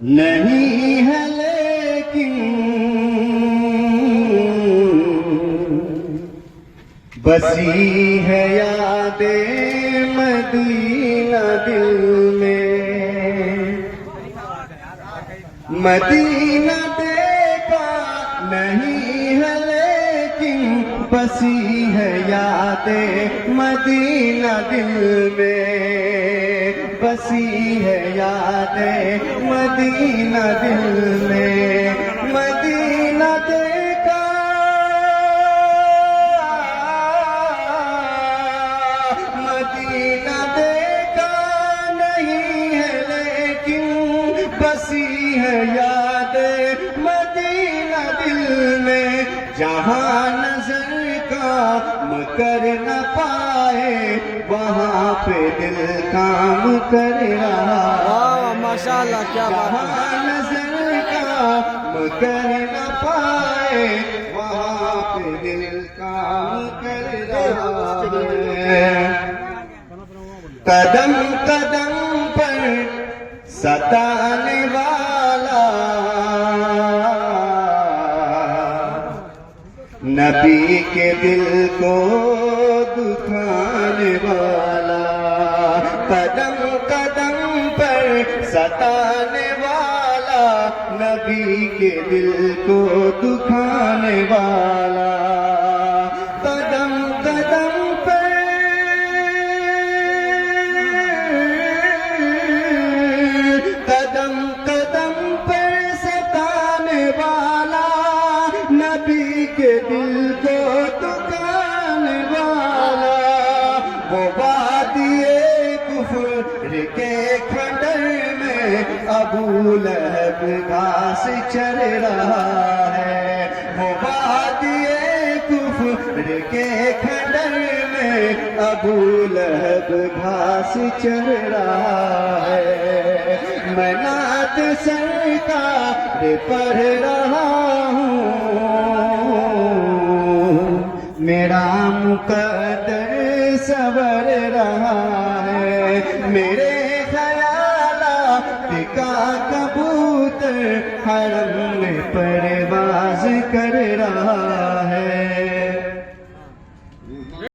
نہیں ہے لیکن بسی ہے یاد مدینہ دل میں، مدینہ دیکھا نہیں ہے لیکن بسی ہے یاد مدینہ دل میں، بسی ہے یاد مدینہ دل میں، مدینہ دیکھا مدینہ دیکھا نہیں ہے لیکن بسی ہے یاد مدینہ دل میں، جہاں نظر کام کر نہ پائے وہاں پہ دل کام کر رہا، ماشاءاللہ کیا بات ہے۔ جہاں نظر کام کر نہ پائے وہاں پہ دل کام کر رہا ہے، قدم قدم پر ستانے والا نبی کے دل کو دکھانے والا، قدم قدم پر ستانے والا نبی کے دل کو دکھانے والا، قدم قدم پر قدم قدم پر ستانے والا نبی کے دل کو دکھانے والا، وہ وادی کفر کے کھڈر میں ابو لہب گھاس چر رہا ہے، وہ وادی کفر کے کھڈر میں ابو لہب گھاس چر رہا ہے، میں نعت سرکار پڑھ رہا ہوں، میرا مقدر سور رہا ہے، میرے خیالات کا کبوتر حرم میں پرواز کر رہا